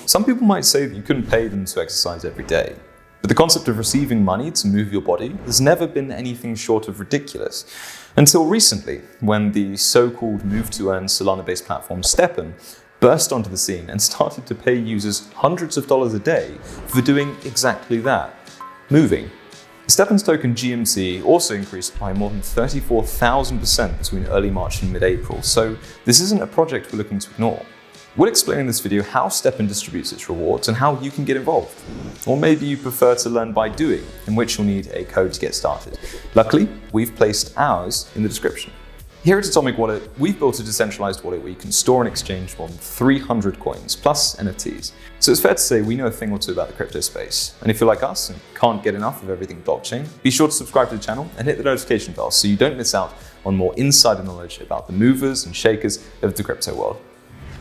Some people might say that you couldn't pay them to exercise every day, but the concept of receiving money to move your body has never been anything short of ridiculous. Until recently, when the so-called move-to-earn Solana-based platform Stepn burst onto the scene and started to pay users hundreds of dollars a day for doing exactly that, moving. Stepn's token GMT also increased by more than 34,000% between early March and mid-April, so this isn't a project we're looking to ignore. We'll explain in this video how Stepn distributes its rewards and how you can get involved. Or maybe you prefer to learn by doing, in which you'll need a code to get started. Luckily, we've placed ours in the description. Here at Atomic Wallet, we've built a decentralized wallet where you can store and exchange more than 300 coins, plus NFTs. So it's fair to say we know a thing or two about the crypto space. And if you're like us and can't get enough of everything blockchain, be sure to subscribe to the channel and hit the notification bell so you don't miss out on more insider knowledge about the movers and shakers of the crypto world.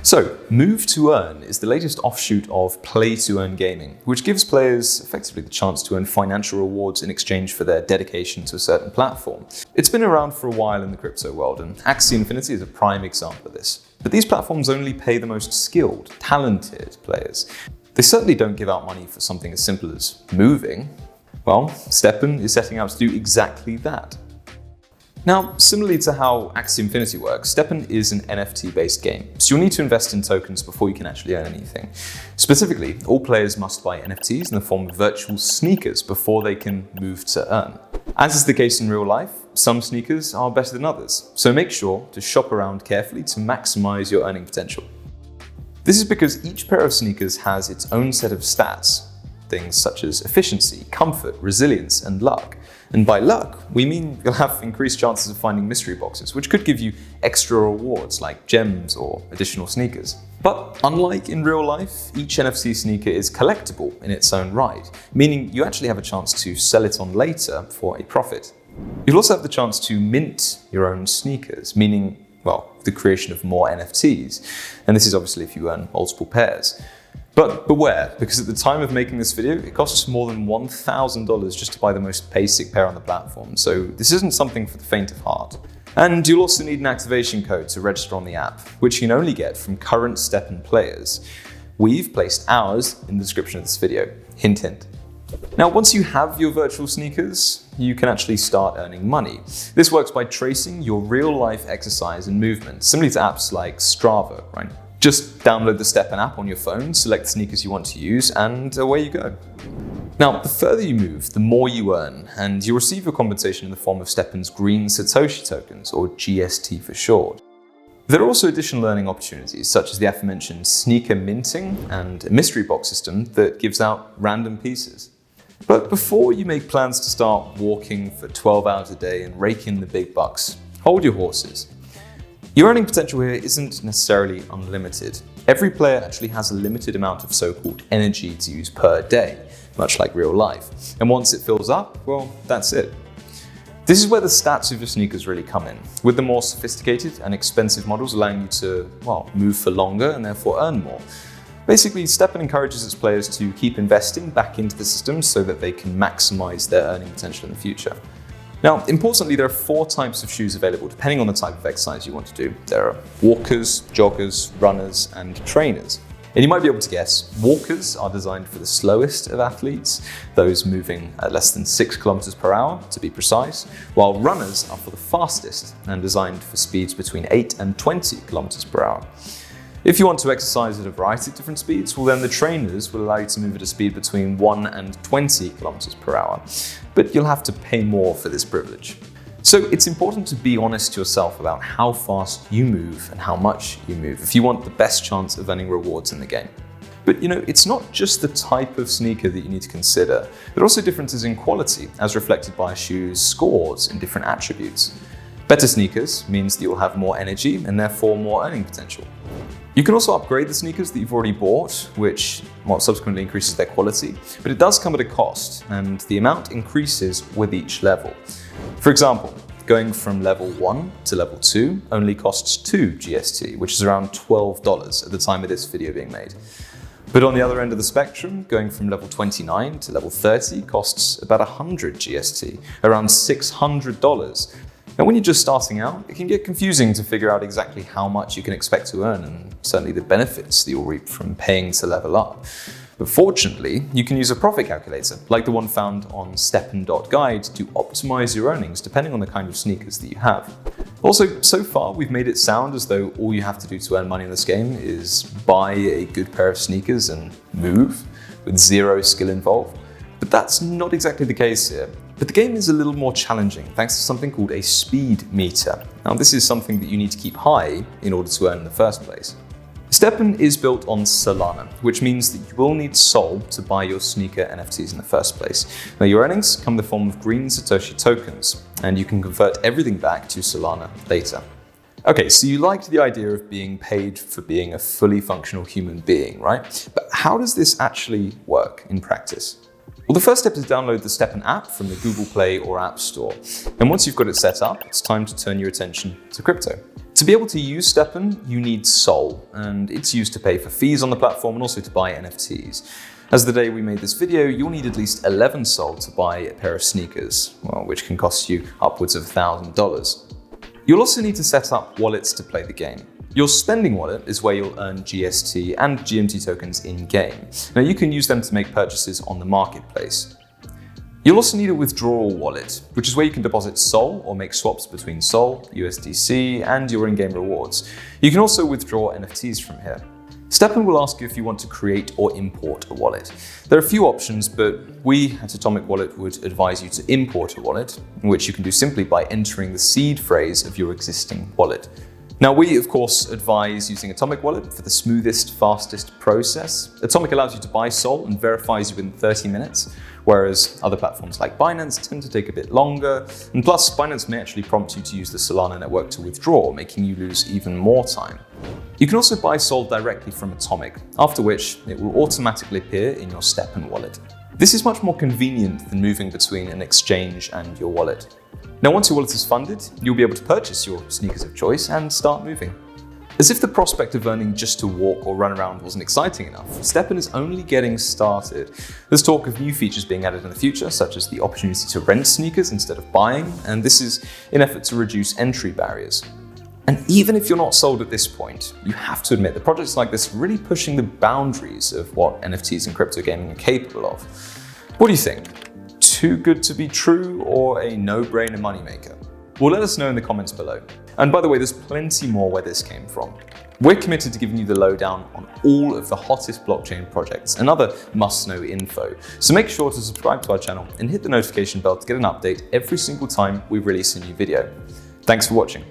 So, Move to Earn is the latest offshoot of Play to Earn gaming, which gives players effectively the chance to earn financial rewards in exchange for their dedication to a certain platform. It's been around for a while in the crypto world, and Axie Infinity is a prime example of this. But these platforms only pay the most skilled, talented players. They certainly don't give out money for something as simple as moving. Well, Stepn is setting out to do exactly that. Now, similarly to how Axie Infinity works, Stepn is an NFT-based game, so you'll need to invest in tokens before you can actually earn anything. Specifically, all players must buy NFTs in the form of virtual sneakers before they can move to earn. As is the case in real life, some sneakers are better than others, so make sure to shop around carefully to maximize your earning potential. This is because each pair of sneakers has its own set of stats, things such as efficiency, comfort, resilience, and luck. And by luck, we mean you'll have increased chances of finding mystery boxes, which could give you extra rewards like gems or additional sneakers. But unlike in real life, each NFC sneaker is collectible in its own right, meaning you actually have a chance to sell it on later for a profit. You'll also have the chance to mint your own sneakers, meaning, well, the creation of more NFTs. And this is obviously if you earn multiple pairs. But beware, because at the time of making this video, it costs more than $1,000 just to buy the most basic pair on the platform, so this isn't something for the faint of heart. And you'll also need an activation code to register on the app, which you can only get from current Stepn players. We've placed ours in the description of this video. Hint, hint. Now, once you have your virtual sneakers, you can actually start earning money. This works by tracing your real-life exercise and movement, similar to apps like Strava, right? Just download the Stepn app on your phone, select the sneakers you want to use, and away you go. Now, the further you move, the more you earn, and you'll receive your compensation in the form of Stepn's green Satoshi tokens, or GST for short. There are also additional learning opportunities, such as the aforementioned sneaker minting and a mystery box system that gives out random pieces. But before you make plans to start walking for 12 hours a day and rake in the big bucks, hold your horses. Your earning potential here isn't necessarily unlimited. Every player actually has a limited amount of so-called energy to use per day, much like real life. And once it fills up, well, that's it. This is where the stats of your sneakers really come in, with the more sophisticated and expensive models allowing you to, well, move for longer and therefore earn more. Basically, Stepn encourages its players to keep investing back into the system so that they can maximize their earning potential in the future. Now, importantly, there are 4 types of shoes available depending on the type of exercise you want to do. There are walkers, joggers, runners, and trainers. And you might be able to guess, walkers are designed for the slowest of athletes, those moving at less than 6 kilometers per hour to be precise, while runners are for the fastest and designed for speeds between 8 and 20 kilometers per hour. If you want to exercise at a variety of different speeds, well then the trainers will allow you to move at a speed between 1 and 20 kilometers per hour. But you'll have to pay more for this privilege. So it's important to be honest to yourself about how fast you move and how much you move if you want the best chance of earning rewards in the game. But it's not just the type of sneaker that you need to consider. There are also differences in quality, as reflected by a shoe's scores in different attributes. Better sneakers means that you'll have more energy and therefore more earning potential. You can also upgrade the sneakers that you've already bought, which subsequently increases their quality, but it does come at a cost, and the amount increases with each level. For example, going from level 1 to level 2 only costs 2 GST, which is around $12 at the time of this video being made. But on the other end of the spectrum, going from level 29 to level 30 costs about 100 GST, around $600. Now, when you're just starting out, it can get confusing to figure out exactly how much you can expect to earn and certainly the benefits that you'll reap from paying to level up. But fortunately, you can use a profit calculator, like the one found on Stepn.guide, to optimize your earnings depending on the kind of sneakers that you have. Also, so far we've made it sound as though all you have to do to earn money in this game is buy a good pair of sneakers and move, with zero skill involved. But that's not exactly the case here. But the game is a little more challenging thanks to something called a speed meter. Now, this is something that you need to keep high in order to earn in the first place. Stepn is built on Solana, which means that you will need Sol to buy your sneaker NFTs in the first place. Now, your earnings come in the form of green Satoshi tokens, and you can convert everything back to Solana later. Okay, so you liked the idea of being paid for being a fully functional human being, right? But how does this actually work in practice? Well, the first step is to download the Stepn app from the Google Play or App Store. And once you've got it set up, it's time to turn your attention to crypto. To be able to use Stepn, you need Sol, and it's used to pay for fees on the platform and also to buy NFTs. As the day we made this video, you'll need at least 11 Sol to buy a pair of sneakers, well, which can cost you upwards of $1,000. You'll also need to set up wallets to play the game. Your spending wallet is where you'll earn GST and GMT tokens in-game. Now, you can use them to make purchases on the marketplace. You'll also need a withdrawal wallet, which is where you can deposit Sol or make swaps between Sol, USDC, and your in-game rewards. You can also withdraw NFTs from here. Stepn will ask you if you want to create or import a wallet. There are a few options, but we at Atomic Wallet would advise you to import a wallet, which you can do simply by entering the seed phrase of your existing wallet. Now, we, of course, advise using Atomic Wallet for the smoothest, fastest process. Atomic allows you to buy Sol and verifies you in 30 minutes, whereas other platforms like Binance tend to take a bit longer. And plus, Binance may actually prompt you to use the Solana network to withdraw, making you lose even more time. You can also buy Sol directly from Atomic, after which it will automatically appear in your Stepn wallet. This is much more convenient than moving between an exchange and your wallet. Now, once your wallet is funded, you'll be able to purchase your sneakers of choice and start moving. As if the prospect of earning just to walk or run around wasn't exciting enough, Stepn is only getting started. There's talk of new features being added in the future, such as the opportunity to rent sneakers instead of buying, and this is in an effort to reduce entry barriers. And even if you're not sold at this point, you have to admit that projects like this are really pushing the boundaries of what NFTs and crypto gaming are capable of. What do you think? Too good to be true or a no-brainer moneymaker? Well, let us know in the comments below. And by the way, there's plenty more where this came from. We're committed to giving you the lowdown on all of the hottest blockchain projects and other must-know info. So make sure to subscribe to our channel and hit the notification bell to get an update every single time we release a new video. Thanks for watching.